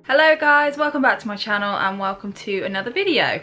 Hello guys, welcome back to my channel and welcome to another video.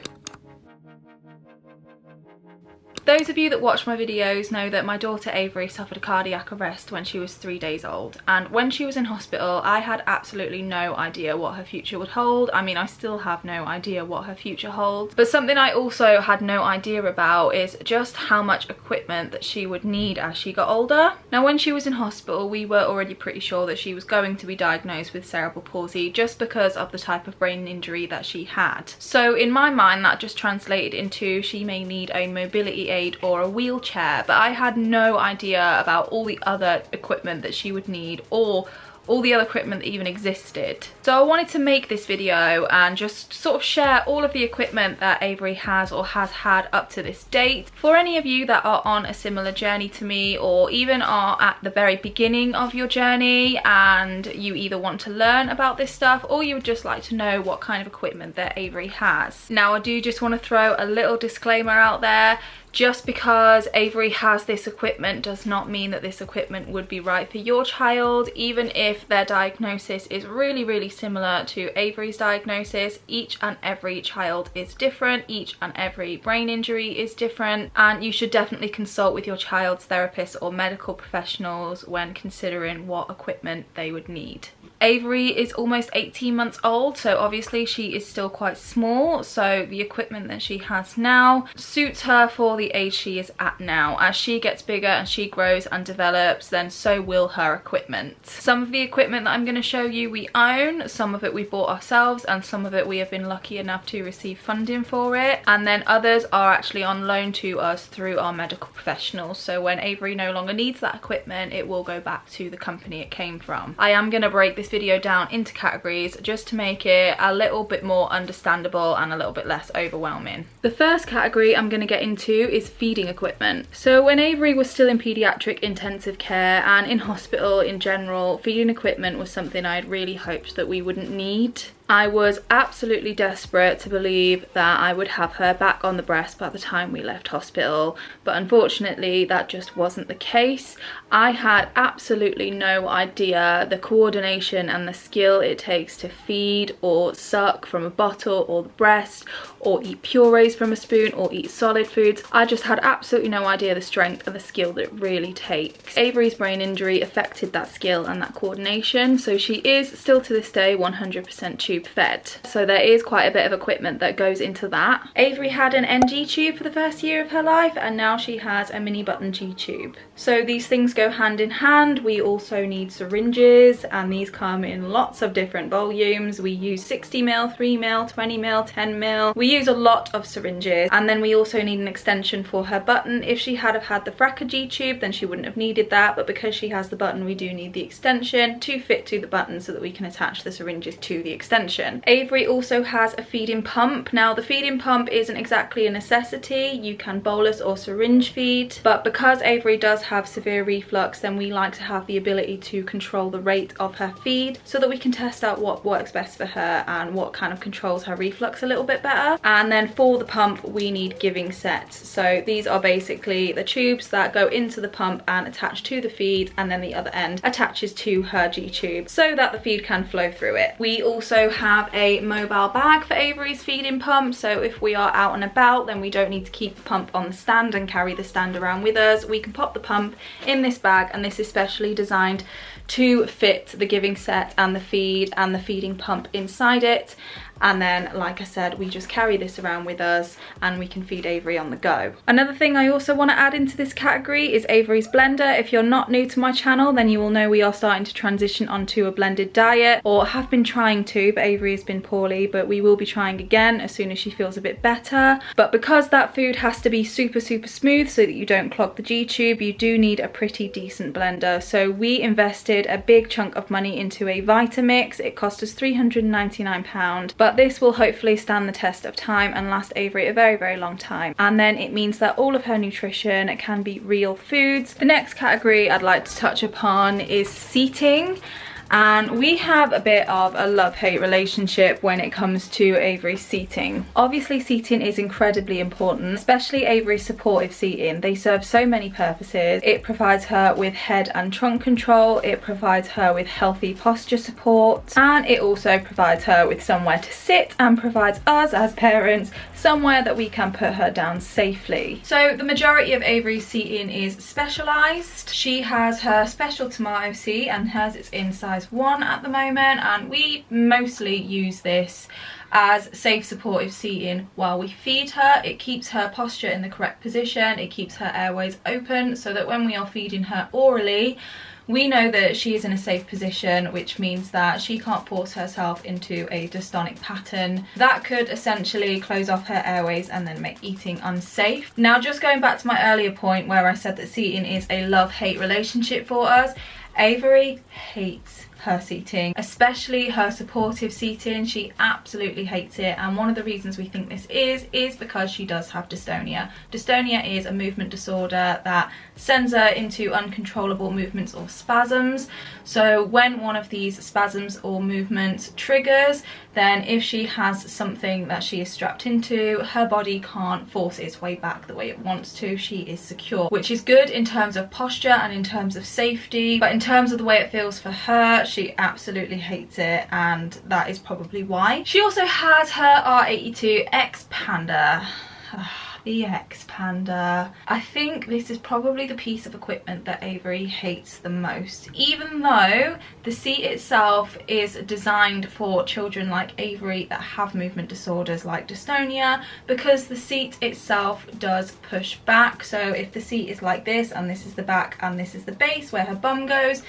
Those of you that watch my videos know that my daughter Avery suffered a cardiac arrest when she was 3 days old, and when she was in hospital I had absolutely no idea what her future would hold. I mean, I still have no idea what her future holds, but something I also had no idea about is just how much equipment that she would need as she got older. Now, when she was in hospital we were already pretty sure that she was going to be diagnosed with cerebral palsy just because of the type of brain injury that she had. So in my mind that just translated into she may need a mobility aid or a wheelchair, but I had no idea about all the other equipment that she would need or all the other equipment that even existed. So I wanted to make this video and just sort of share all of the equipment that Avery has or has had up to this date. For any of you that are on a similar journey to me, or even are at the very beginning of your journey and you either want to learn about this stuff or you would just like to know what kind of equipment that Avery has. Now, I do just want to throw a little disclaimer out there. Just because Avery has this equipment does not mean that this equipment would be right for your child. Even if their diagnosis is really similar to Avery's diagnosis, each and every child is different, each and every brain injury is different, and you should definitely consult with your child's therapist or medical professionals when considering what equipment they would need. Avery is almost 18 months old, so obviously she is still quite small, so the equipment that she has now suits her for the age she is at now. As she gets bigger and she grows and develops, then so will her equipment. Some of the equipment that I'm going to show you we own, some of it we bought ourselves, and some of it we have been lucky enough to receive funding for it, and then others are actually on loan to us through our medical professionals. So when Avery no longer needs that equipment, it will go back to the company it came from. I am going to break this video down into categories just to make it a little bit more understandable and a little bit less overwhelming. The first category I'm going to get into is feeding equipment. So when Avery was still in paediatric intensive care and in hospital in general, feeding equipment was something I had really hoped that we wouldn't need. I was absolutely desperate to believe that I would have her back on the breast by the time we left hospital, but unfortunately that just wasn't the case. I had absolutely no idea the coordination and the skill it takes to feed or suck from a bottle or the breast, or eat purees from a spoon, or eat solid foods. I just had absolutely no idea the strength and the skill that it really takes. Avery's brain injury affected that skill and that coordination, so she is still to this day 100% tube fed. So there is quite a bit of equipment that goes into that. Avery had an NG tube for the first year of her life, and now she has a mini button G tube. So these things go hand in hand. We also need syringes, and these come in lots of different volumes. We use 60ml, 3ml, 20ml, 10ml. We use a lot of syringes, and then we also need an extension for her button. If she had have had the Fracker G tube, then she wouldn't have needed that, but because she has the button, we do need the extension to fit to the button so that we can attach the syringes to the extension. Avery also has a feeding pump. Now, the feeding pump isn't exactly a necessity. You can bolus or syringe feed, but because Avery does have severe reflux, then we like to have the ability to control the rate of her feed so that we can test out what works best for her and what kind of controls her reflux a little bit better. And then for the pump we need giving sets. So these are basically the tubes that go into the pump and attach to the feed, and then the other end attaches to her G tube so that the feed can flow through it. We also have a mobile bag for Avery's feeding pump, so if we are out and about then we don't need to keep the pump on the stand and carry the stand around with us. We can pop the pump in this bag, and this is specially designed to fit the giving set and the feed and the feeding pump inside it. And then, like I said, we just carry this around with us and we can feed Avery on the go. Another thing I also want to add into this category is Avery's blender. If you're not new to my channel, then you will know we are starting to transition onto a blended diet, or have been trying to, but Avery has been poorly, but we will be trying again as soon as she feels a bit better. But because that food has to be super smooth so that you don't clog the G tube, you do need a pretty decent blender. So we invested a big chunk of money into a Vitamix. It cost us £399, but this will hopefully stand the test of time and last Avery a very long time. And then it means that all of her nutrition can be real foods. The next category I'd like to touch upon is seating. and we have a bit of a love-hate relationship when it comes to Avery's seating. Obviously seating is incredibly important, especially Avery's supportive seating. They serve so many purposes. It provides her with head and trunk control, it provides her with healthy posture support, and it also provides her with somewhere to sit and provides us as parents somewhere that we can put her down safely. So the majority of Avery's seating is specialised. She has her special tomato seat and hers is in size 1 at the moment, and we mostly use this as safe supportive seating while we feed her. It keeps her posture in the correct position, it keeps her airways open so that when we are feeding her orally, we know that she is in a safe position, which means that she can't force herself into a dystonic pattern. That could essentially close off her airways and then make eating unsafe. Now, just going back to my earlier point where I said that seating is a love-hate relationship for us, Avery hates her seating, especially her supportive seating. She absolutely hates it, and one of the reasons we think this is because she does have dystonia. Dystonia is a movement disorder that sends her into uncontrollable movements or spasms. So when one of these spasms or movements triggers, then if she has something that she is strapped into, her body can't force its way back the way it wants to. She is secure, which is good in terms of posture and in terms of safety, but in terms of the way it feels for her, she absolutely hates it, and that is probably why. She also has her R82 expander. The expander. I think this is probably the piece of equipment that Avery hates the most, even though the seat itself is designed for children like Avery that have movement disorders like dystonia, because the seat itself does push back. So if the seat is like this and this is the back and this is the base where her bum goes,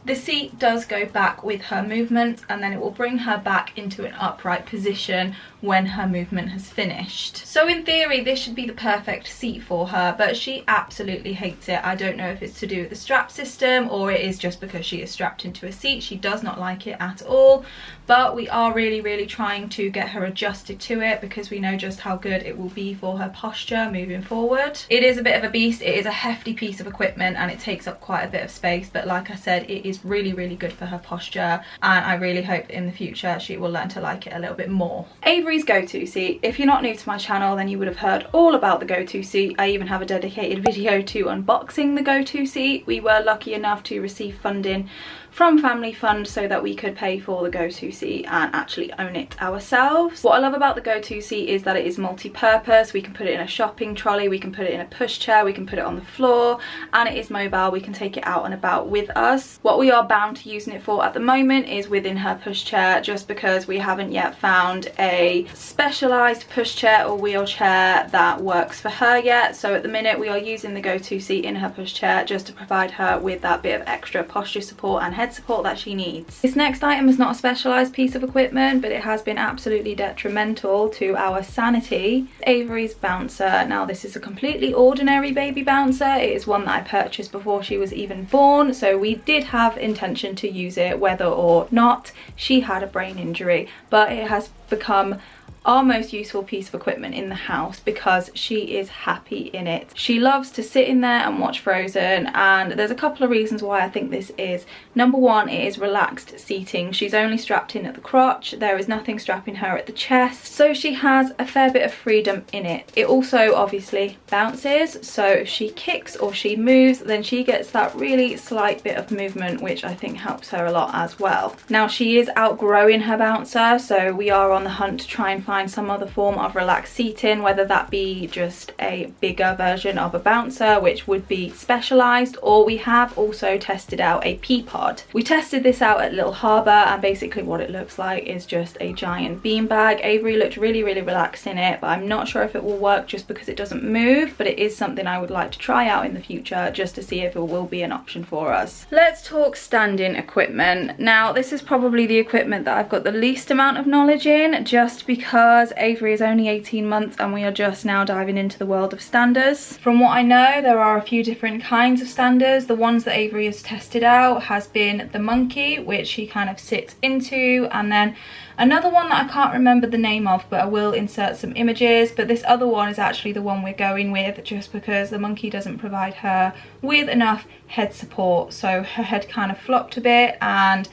the seat does go back with her movement, and then it will bring her back into an upright position when her movement has finished. So in theory this should be the perfect seat for her, but she absolutely hates it. I don't know if it's to do with the strap system or it is just because she is strapped into a seat. She does not like it at all, but we are really trying to get her adjusted to it because we know just how good it will be for her posture moving forward. It is a bit of a beast, it is a hefty piece of equipment and it takes up quite a bit of space, but like I said, it is really good for her posture, and I really hope in the future she will learn to like it a little bit more. Avery's go-to seat. If you're not new to my channel, then you would have heard all about the go-to seat. I even have a dedicated video to unboxing the go-to seat. We were lucky enough to receive funding from Family Fund so that we could pay for the go-to seat and actually own it ourselves. What I love about the go-to seat is that it is multi-purpose. We can put it in a shopping trolley, we can put it in a pushchair, we can put it on the floor, and it is mobile. We can take it out and about with us. What we are bound to using it for at the moment is within her pushchair, just because we haven't yet found a specialised pushchair or wheelchair that works for her yet. So at the minute we are using the go-to seat in her pushchair just to provide her with that bit of extra posture support and head support that she needs. This next item is not a specialised piece of equipment, but it has been absolutely detrimental to our sanity. Avery's bouncer. Now this is a completely ordinary baby bouncer. It is one that I purchased before she was even born, so we did have intention to use it whether or not she had a brain injury, but it has become our most useful piece of equipment in the house because she is happy in it. She loves to sit in there and watch Frozen, and there's a couple of reasons why I think this is. Number one, it is relaxed seating. She's only strapped in at the crotch, there is nothing strapping her at the chest, so she has a fair bit of freedom in it. It also obviously bounces, so if she kicks or she moves, then she gets that really slight bit of movement, which I think helps her a lot as well. Now she is outgrowing her bouncer, so we are on the hunt to try and find some other form of relaxed seating, whether that be just a bigger version of a bouncer which would be specialised, or we have also tested out a pea pod. We tested this out at Little Harbour, and basically what it looks like is just a giant beanbag. Avery looked really relaxed in it, but I'm not sure if it will work just because it doesn't move, but it is something I would like to try out in the future just to see if it will be an option for us. Let's talk standing equipment. Now this is probably the equipment that I've got the least amount of knowledge in, just because Avery is only 18 months and we are just now diving into the world of standers. From what I know, there are a few different kinds of standers. The ones that Avery has tested out has been the monkey, which he kind of sits into, and then another one that I can't remember the name of, but I will insert some images. But this other one is actually the one we're going with, just because the monkey doesn't provide her with enough head support, so her head kind of flopped a bit and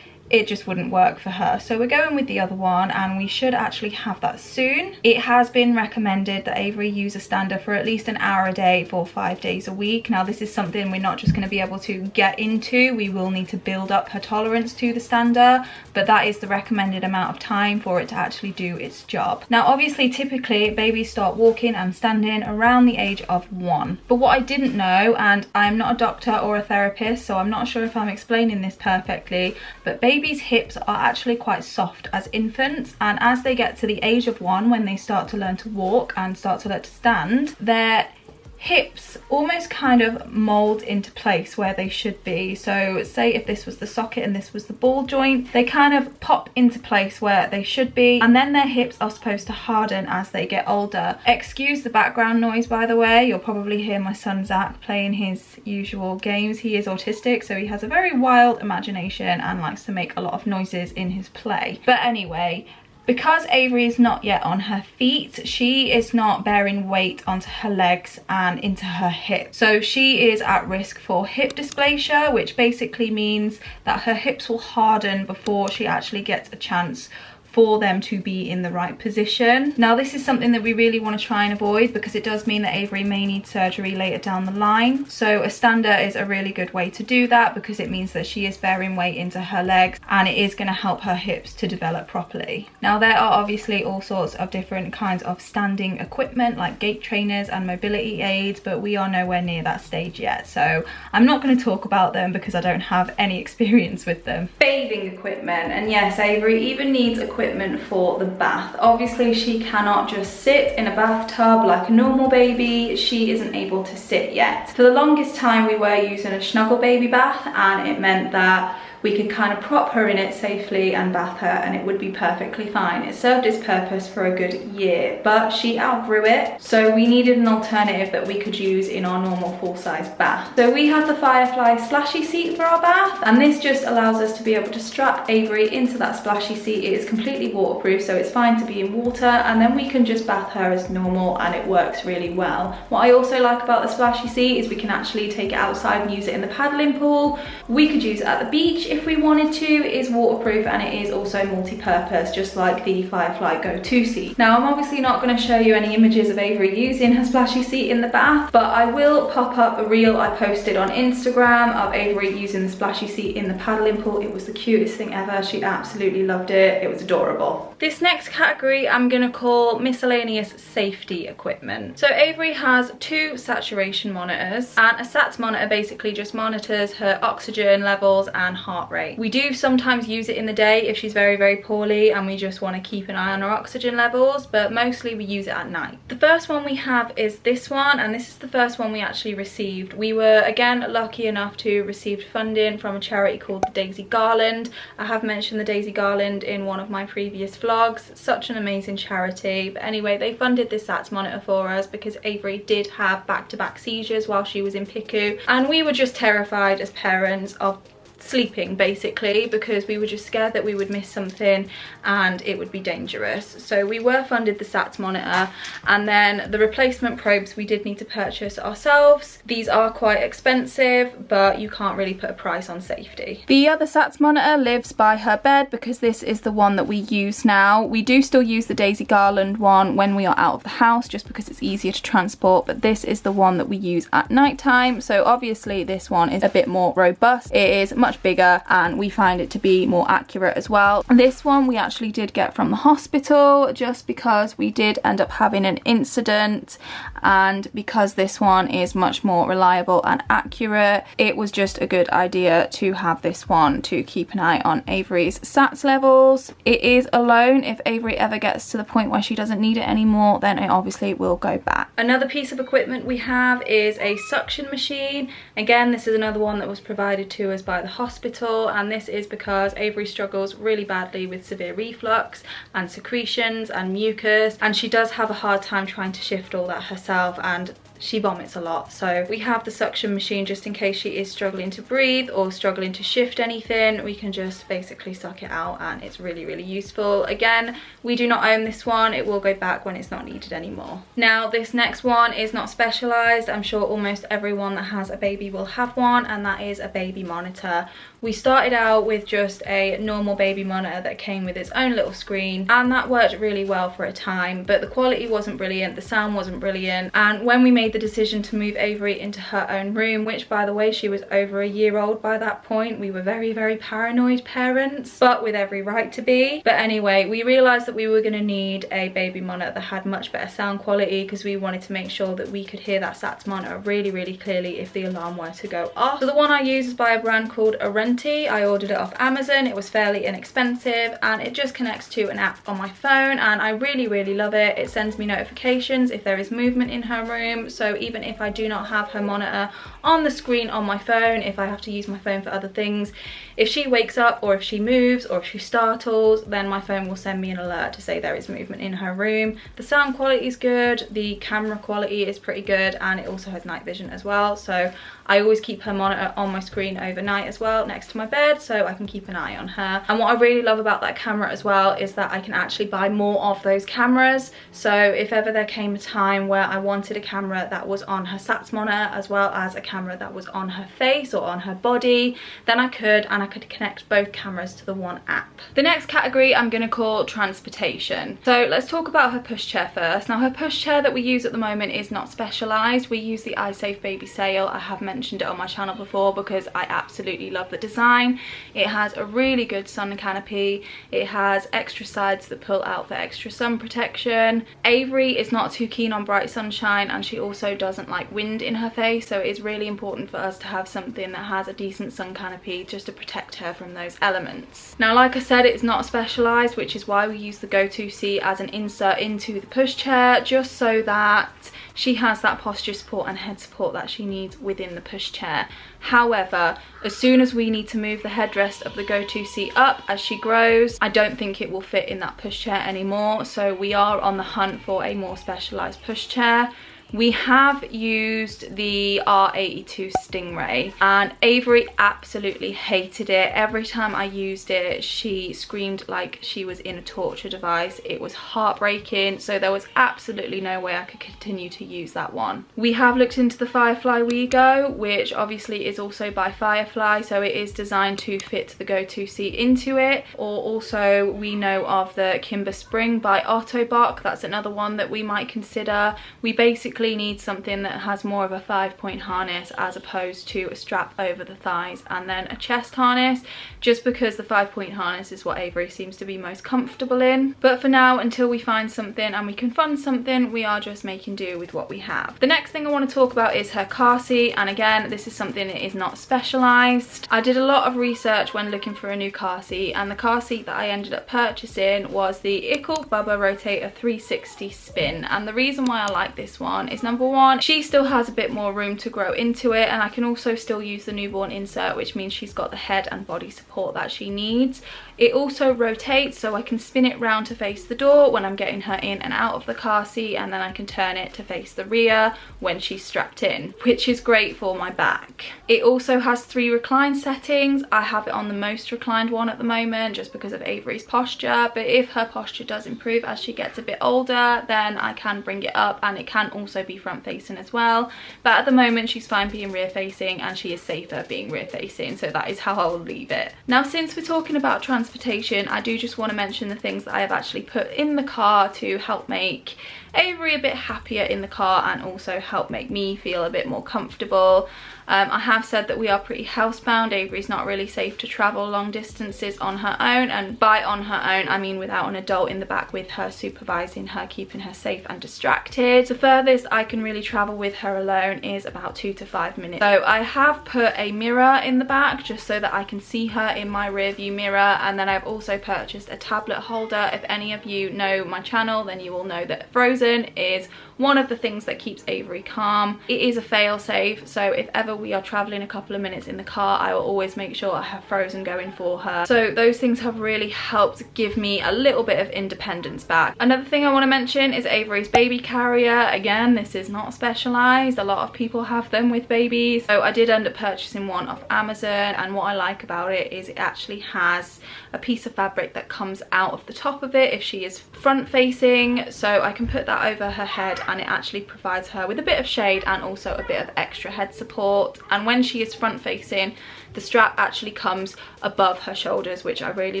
it just wouldn't work for her. So we're going with the other one, and we should actually have that soon. It has been recommended that Avery use a stander for at least an hour a day for 5 days a week. Now this is something we're not just going to be able to get into. We will need to build up her tolerance to the stander, but that is the recommended amount of time for it to actually do its job. Now obviously typically babies start walking and standing around the age of 1. But what I didn't know, and I'm not a doctor or a therapist, so I'm not sure if I'm explaining this perfectly, but babies' hips are actually quite soft as infants, and as they get to the age of 1, when they start to learn to walk and start to learn to stand, their hips almost kind of mold into place where they should be. So say if this was the socket and this was the ball joint, they kind of pop into place where they should be, and then their hips are supposed to harden as they get older. Excuse the background noise, by the way. You'll probably hear my son Zach playing his usual games. He is autistic, so he has a very wild imagination and likes to make a lot of noises in his play. But anyway, because Avery is not yet on her feet, she is not bearing weight onto her legs and into her hips. So she is at risk for hip dysplasia, which basically means that her hips will harden before she actually gets a chance for them to be in the right position. Now this is something that we really want to try and avoid, because it does mean that Avery may need surgery later down the line. So a stander is a really good way to do that, because it means that she is bearing weight into her legs and it is going to help her hips to develop properly. Now there are obviously all sorts of different kinds of standing equipment like gait trainers and mobility aids, but we are nowhere near that stage yet, so I'm not going to talk about them because I don't have any experience with them. Bathing equipment, and yes, Avery even needs equipment for the bath. Obviously she cannot just sit in a bathtub like a normal baby. She isn't able to sit yet. For the longest time we were using a snuggle baby bath, and it meant that we could kind of prop her in it safely and bath her and it would be perfectly fine. It served its purpose for a good year, but she outgrew it, so we needed an alternative that we could use in our normal full-size bath. So we have the Firefly splashy seat for our bath, and this just allows us to be able to strap Avery into that splashy seat. It is completely waterproof, so it's fine to be in water, and then we can just bath her as normal and it works really well. What I also like about the splashy seat is we can actually take it outside and use it in the paddling pool. We could use it at the beach if we wanted to. It is waterproof and it is also multi-purpose, just like the Firefly Go-To seat. Now I'm obviously not going to show you any images of Avery using her splashy seat in the bath, but I will pop up a reel I posted on Instagram of Avery using the splashy seat in the paddling pool. It was the cutest thing ever. She absolutely loved it. It was adorable. This next category I'm going to call miscellaneous safety equipment. So Avery has 2 saturation monitors, and a SATS monitor basically just monitors her oxygen levels and heart rate. We do sometimes use it in the day if she's very, very poorly and we just want to keep an eye on her oxygen levels, but mostly we use it at night. The first one we have is this one, and this is the first one we actually received. We were again lucky enough to receive funding from a charity called the Daisy Garland. I have mentioned the Daisy Garland in one of my previous vlogs. Such an amazing charity. But anyway, they funded this SATS monitor for us because Avery did have back-to-back seizures while she was in PICU, and we were just terrified as parents of sleeping basically, because we were just scared that we would miss something and it would be dangerous. So we were funded the SATS monitor, and then the replacement probes we did need to purchase ourselves. These are quite expensive, but you can't really put a price on safety. The other SATS monitor lives by her bed because this is the one that we use now. We do still use the Daisy Garland one when we are out of the house just because it's easier to transport, but this is the one that we use at night time. So obviously this one is a bit more robust. It is much bigger and we find it to be more accurate as well. This one we actually did get from the hospital just because we did end up having an incident, and because this one is much more reliable and accurate, it was just a good idea to have this one to keep an eye on Avery's SATS levels. It is a loan. If Avery ever gets to the point where she doesn't need it anymore, then it obviously will go back. Another piece of equipment we have is a suction machine. Again, this is another one that was provided to us by the hospital, and this is because Avery struggles really badly with severe reflux and secretions and mucus, and she does have a hard time trying to shift all that herself, and she vomits a lot. So we have the suction machine just in case she is struggling to breathe or struggling to shift anything. We can just basically suck it out, and it's really, really useful. Again, we do not own this one. It will go back when it's not needed anymore. Now, this next one is not specialized. I'm sure almost everyone that has a baby will have one, and that is a baby monitor. We started out with just a normal baby monitor that came with its own little screen, and that worked really well for a time, but the quality wasn't brilliant, the sound wasn't brilliant. And when we made the decision to move Avery into her own room, which by the way, she was over a year old by that point, we were very, very paranoid parents, but with every right to be. But anyway, we realized that we were going to need a baby monitor that had much better sound quality, because we wanted to make sure that we could hear that SATS monitor really, really clearly if the alarm were to go off. So the one I use is by a brand called Arenti. I ordered it off Amazon. It was fairly inexpensive, and it just connects to an app on my phone, and I really, really love it. It sends me notifications if there is movement in her room, so even if I do not have her monitor on the screen on my phone, if I have to use my phone for other things, if she wakes up or if she moves or if she startles, then my phone will send me an alert to say there is movement in her room. The sound quality is good, the camera quality is pretty good, and it also has night vision as well. So I always keep her monitor on my screen overnight as well, next to my bed, so I can keep an eye on her. And what I really love about that camera as well is that I can actually buy more of those cameras. So if ever there came a time where I wanted a camera that was on her SATS monitor as well as a camera that was on her face or on her body, then I could, and I could connect both cameras to the one app. The next category I'm going to call transportation. So let's talk about her pushchair first. Now, her pushchair that we use at the moment is not specialised. We use the iSafe Baby Sail. I have mentioned it on my channel before because I absolutely love the design. It has a really good sun canopy. It has extra sides that pull out for extra sun protection. Avery is not too keen on bright sunshine, and she also doesn't like wind in her face, so it's really important for us to have something that has a decent sun canopy just to protect her from those elements. Now, like I said, it's not specialised, which is why we use the go-to seat as an insert into the pushchair, just so that she has that posture support and head support that she needs within the pushchair. However, as soon as we need to move the headrest of the go-to seat up as she grows, I don't think it will fit in that pushchair anymore, so we are on the hunt for a more specialised pushchair. We have used the R82 Stingray, and Avery absolutely hated it. Every time I used it, she screamed like she was in a torture device. It was heartbreaking, so there was absolutely no way I could continue to use that one. We have looked into the Firefly WeGo, which obviously is also by Firefly, so it is designed to fit the go-to seat into it. Or also we know of the Kimber Spring by Autobot. That's another one that we might consider. We basically need something that has more of a 5-point harness as opposed to a strap over the thighs and then a chest harness, just because the 5-point harness is what Avery seems to be most comfortable in. But for now, until we find something and we can fund something, we are just making do with what we have. The next thing I want to talk about is her car seat, and again, this is something that is not specialised. I did a lot of research when looking for a new car seat, and the car seat that I ended up purchasing was the Ickle Bubba Rotator 360 Spin. And the reason why I like this one is, number one, she still has a bit more room to grow into it, and I can also still use the newborn insert, which means she's got the head and body support that she needs. It also rotates, so I can spin it round to face the door when I'm getting her in and out of the car seat, and then I can turn it to face the rear when she's strapped in, which is great for my back. It also has 3 recline settings. I have it on the most reclined one at the moment just because of Avery's posture, but if her posture does improve as she gets a bit older, then I can bring it up, and it can also be front facing as well. But at the moment she's fine being rear facing, and she is safer being rear facing, so that is how I will leave it. Now, since we're talking about transportation, I do just want to mention the things that I have actually put in the car to help make Avery a bit happier in the car and also help make me feel a bit more comfortable. I have said that we are pretty housebound. Avery's not really safe to travel long distances on her own, and by on her own I mean without an adult in the back with her supervising her, keeping her safe and distracted. The furthest I can really travel with her alone is about 2 to 5 minutes. So I have put a mirror in the back just so that I can see her in my rear view mirror, and then I've also purchased a tablet holder. If any of you know my channel, then you will know that Frozen frozen is one of the things that keeps Avery calm. It is a fail-safe, so if ever we are traveling a couple of minutes in the car, I will always make sure I have frozen going for her. So those things have really helped give me a little bit of independence back. Another thing I want to mention is Avery's baby carrier. Again, this is not specialized. A lot of people have them with babies. So I did end up purchasing one off Amazon, and what I like about it is it actually has a piece of fabric that comes out of the top of it if she is front facing, so I can put that over her head and it actually provides her with a bit of shade and also a bit of extra head support. And when she is front facing, the strap actually comes above her shoulders, which I really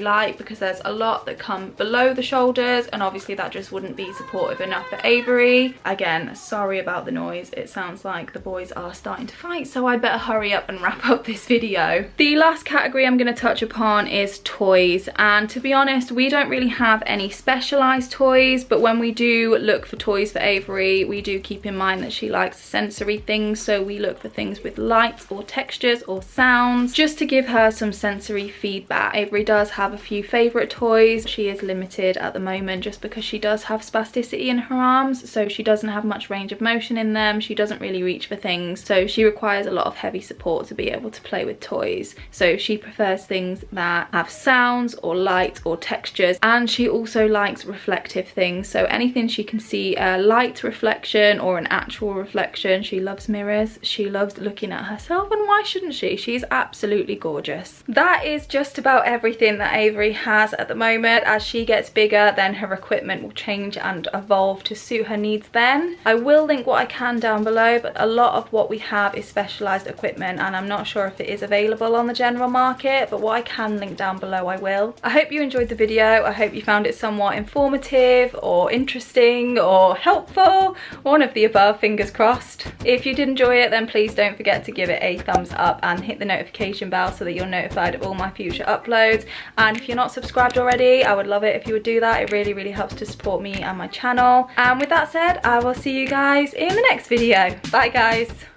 like, because there's a lot that come below the shoulders and obviously that just wouldn't be supportive enough for Avery. Again, sorry about the noise, it sounds like the boys are starting to fight, so I better hurry up and wrap up this video. The last category I'm going to touch upon is toys, and to be honest, we don't really have any specialized toys, but when we do look for toys for Avery, we do keep in mind that she likes sensory things, so we look for things with lights or textures or sounds, just to give her some sensory feedback. Avery does have a few favorite toys. She is limited at the moment just because she does have spasticity in her arms, so she doesn't have much range of motion in them. She doesn't really reach for things, so she requires a lot of heavy support to be able to play with toys. So she prefers things that have sounds or light or textures, and she also likes reflective things, so anything she can see a light reflection or an actual reflection. She loves mirrors, she loves looking at herself, and why shouldn't she? She's absolutely gorgeous. That is just about everything that Avery has at the moment. As she gets bigger, then her equipment will change and evolve to suit her needs then. I will link what I can down below, but a lot of what we have is specialized equipment and I'm not sure if it is available on the general market, but what I can link down below I will. I hope you enjoyed the video. I hope you found it somewhat informative or interesting or helpful, one of the above, fingers crossed. If you did enjoy it, then please don't forget to give it a thumbs up and hit the notification bell so that you're notified of all my future uploads. And if you're not subscribed already, I would love it if you would do that. It really helps to support me and my channel. And with that said, I will see you guys in the next video. Bye guys.